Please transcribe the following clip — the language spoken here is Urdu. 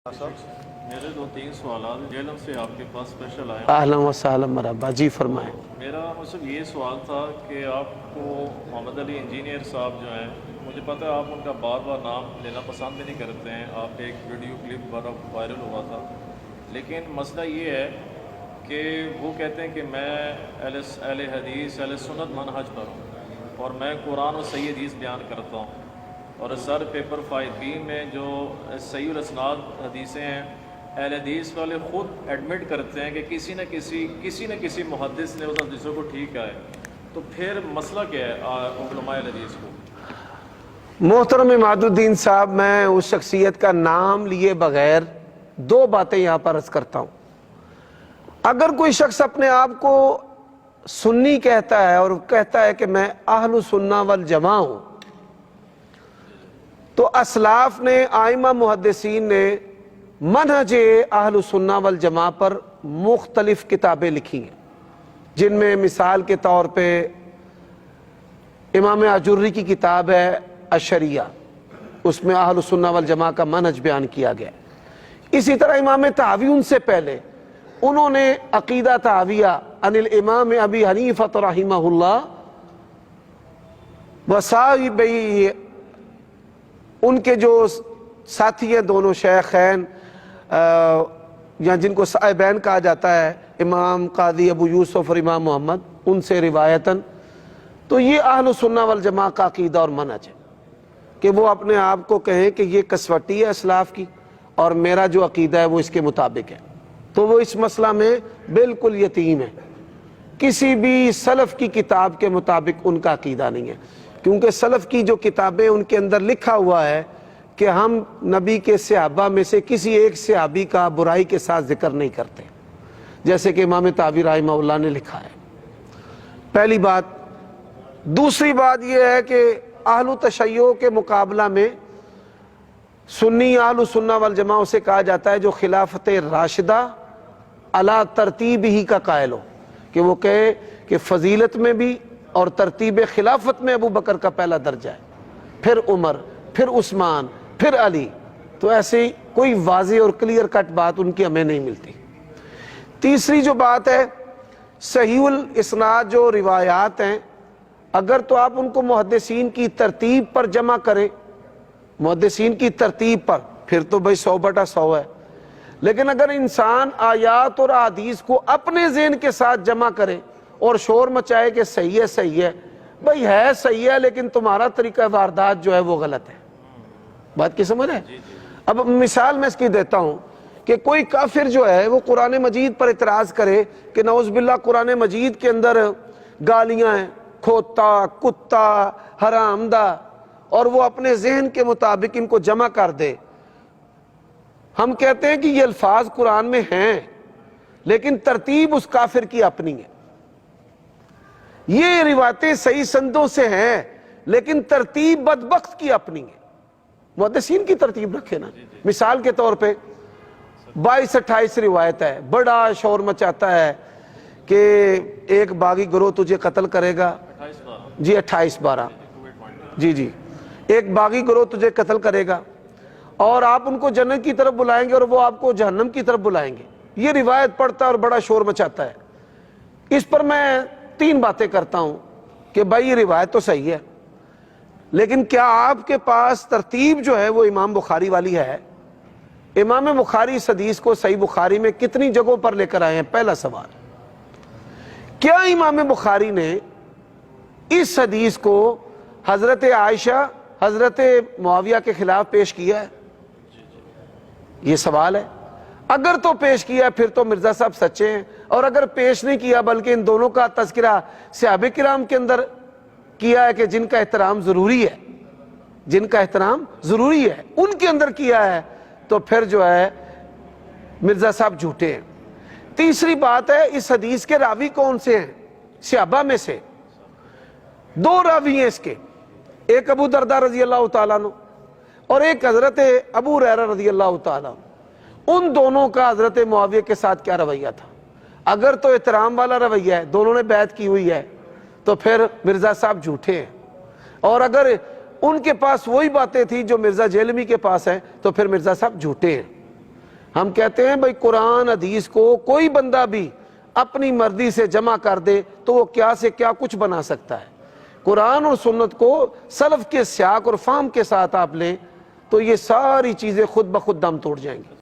میرے 2-3 سوالات جیلم سے آپ کے پاس اسپیشل آئے ہیں۔ اہلا و سہلا مرحبا، جی فرمائیں۔ میرا مطلب یہ سوال تھا کہ آپ کو محمد علی انجینئر صاحب جو ہیں، مجھے پتہ ہے آپ ان کا بار بار نام لینا پسند بھی نہیں کرتے ہیں، آپ ایک ویڈیو کلپ بڑا وائرل ہوا تھا، لیکن مسئلہ یہ ہے کہ وہ کہتے ہیں کہ میں اہل حدیث اہل سنت منہج پر ہوں اور میں قرآن و صحیح حدیث بیان کرتا ہوں، اور سر پیپر 5B میں جو صحیح الاسناد حدیثیں ہیں، اہل حدیث والے خود ایڈمٹ کرتے ہیں کہ کسی نہ کسی محدث نے اس حدیثوں کو ٹھیک کہا ہے، تو پھر مسئلہ کیا ہے علماء اہل حدیث کو؟ محترم عماد الدین صاحب، میں اس شخصیت کا نام لیے بغیر دو باتیں یہاں پر عرض کرتا ہوں۔ اگر کوئی شخص اپنے آپ کو سنی کہتا ہے اور کہتا ہے کہ میں اہل سنہ والجماع ہوں، تو اسلاف نے، آئمہ محدثین نے منہج اہل سنہ والجماع پر مختلف کتابیں لکھی ہیں، جن میں مثال کے طور پہ امام اجری کی کتاب ہے الشریعہ، اس میں اہل سنہ والجماع کا منہج بیان کیا گیا ہے۔ اسی طرح امام طحاوی ان سے پہلے انہوں نے عقیدہ طحاویہ عن الامام ابی حنیفہ رحمہ اللہ وصاحبی، ان کے جو ساتھی ہیں دونوں شیخین یا جن کو صاحبین کہا جاتا ہے، امام قاضی ابو یوسف اور امام محمد، ان سے روایتاً، تو یہ اہل سنہ والجماع کا عقیدہ اور منہج ہے کہ وہ اپنے آپ کو کہیں کہ یہ کسوٹی ہے اسلاف کی اور میرا جو عقیدہ ہے وہ اس کے مطابق ہے، تو وہ اس مسئلہ میں بالکل یتیم ہے، کسی بھی سلف کی کتاب کے مطابق ان کا عقیدہ نہیں ہے، کیونکہ سلف کی جو کتابیں ان کے اندر لکھا ہوا ہے کہ ہم نبی کے صحابہ میں سے کسی ایک صحابی کا برائی کے ساتھ ذکر نہیں کرتے، جیسے کہ امام طحاوی رحمہ اللہ نے لکھا ہے۔ پہلی بات۔ دوسری بات یہ ہے کہ اہل تشیع کے مقابلہ میں سنی اہل سنہ والجماع اسے کہا جاتا ہے جو خلافت راشدہ علی ترتیب ہی کا قائل ہو، کہ وہ کہے کہ فضیلت میں بھی اور ترتیب خلافت میں ابو بکر کا پہلا درجہ ہے، پھر عمر، پھر عثمان، پھر علی، تو ایسے کوئی واضح اور کلیئر کٹ بات ان کی ہمیں نہیں ملتی۔ تیسری جو بات ہے، صحیح الاسناد جو روایات ہیں، اگر تو آپ ان کو محدثین کی ترتیب پر جمع کریں، محدثین کی ترتیب پر، پھر تو بھائی 100/100 ہے، لیکن اگر انسان آیات اور احادیث کو اپنے ذہن کے ساتھ جمع کرے اور شور مچائے کہ صحیح ہے، بھائی ہے صحیح ہے لیکن تمہارا طریقہ واردات جو ہے وہ غلط ہے، بات کی سمجھ ہے؟ اب مثال میں اس کی دیتا ہوں کہ کوئی کافر جو ہے وہ قرآن مجید پر اعتراض کرے کہ نعوذ باللہ قرآن مجید کے اندر گالیاں ہیں، کھوتا، کتا، حرامدہ، اور وہ اپنے ذہن کے مطابق ان کو جمع کر دے۔ ہم کہتے ہیں کہ یہ الفاظ قرآن میں ہیں لیکن ترتیب اس کافر کی اپنی ہے، یہ روایتیں صحیح سندوں سے ہیں لیکن ترتیب بدبخت کی اپنی ہے، محدثین کی ترتیب رکھے نا۔ مثال کے طور پہ 22-28 روایت ہے، بڑا شور مچاتا ہے کہ ایک باغی گروہ تجھے قتل کرے گا، 28-12، جی ایک باغی گروہ تجھے قتل کرے گا اور آپ ان کو جنت کی طرف بلائیں گے اور وہ آپ کو جہنم کی طرف بلائیں گے، یہ روایت پڑھتا ہے اور بڑا شور مچاتا ہے۔ اس پر میں 3 باتیں کرتا ہوں کہ بھائی یہ روایت تو صحیح ہے، لیکن کیا آپ کے پاس ترتیب جو ہے وہ امام بخاری والی ہے؟ امام بخاری اس حدیث کو صحیح بخاری میں کتنی جگہوں پر لے کر آئے ہیں؟ پہلا سوال، کیا امام بخاری نے اس حدیث کو حضرت عائشہ، حضرت معاویہ کے خلاف پیش کیا ہے؟ یہ سوال ہے۔ اگر تو پیش کیا ہے پھر تو مرزا صاحب سچے ہیں، اور اگر پیش نہیں کیا بلکہ ان دونوں کا تذکرہ صحابہ کرام کے اندر کیا ہے کہ جن کا احترام ضروری ہے، جن کا احترام ضروری ہے ان کے اندر کیا ہے، تو پھر جو ہے مرزا صاحب جھوٹے ہیں۔ تیسری بات ہے، اس حدیث کے راوی کون سے ہیں؟ صحابہ میں سے 2 راوی ہیں اس کے، ایک ابو درداء رضی اللہ تعالیٰ عنہ اور ایک حضرت ابو ہریرہ رضی اللہ تعالیٰ عنہ۔ ان دونوں کا حضرت معاویہ کے ساتھ کیا رویہ تھا؟ اگر تو احترام والا رویہ ہے، دونوں نے بیعت کی ہوئی ہے، تو پھر مرزا صاحب جھوٹے ہیں، اور اگر ان کے پاس وہی باتیں تھیں جو مرزا جیلمی کے پاس ہیں تو پھر مرزا صاحب جھوٹے ہیں۔ ہم کہتے ہیں بھائی قرآن حدیث کو کوئی بندہ بھی اپنی مرضی سے جمع کر دے تو وہ کیا سے کیا کچھ بنا سکتا ہے. قرآن اور سنت کو سلف کے سیاق اور فہم کے ساتھ آپ لیں تو یہ ساری چیزیں خود بخود دم توڑ جائیں گی.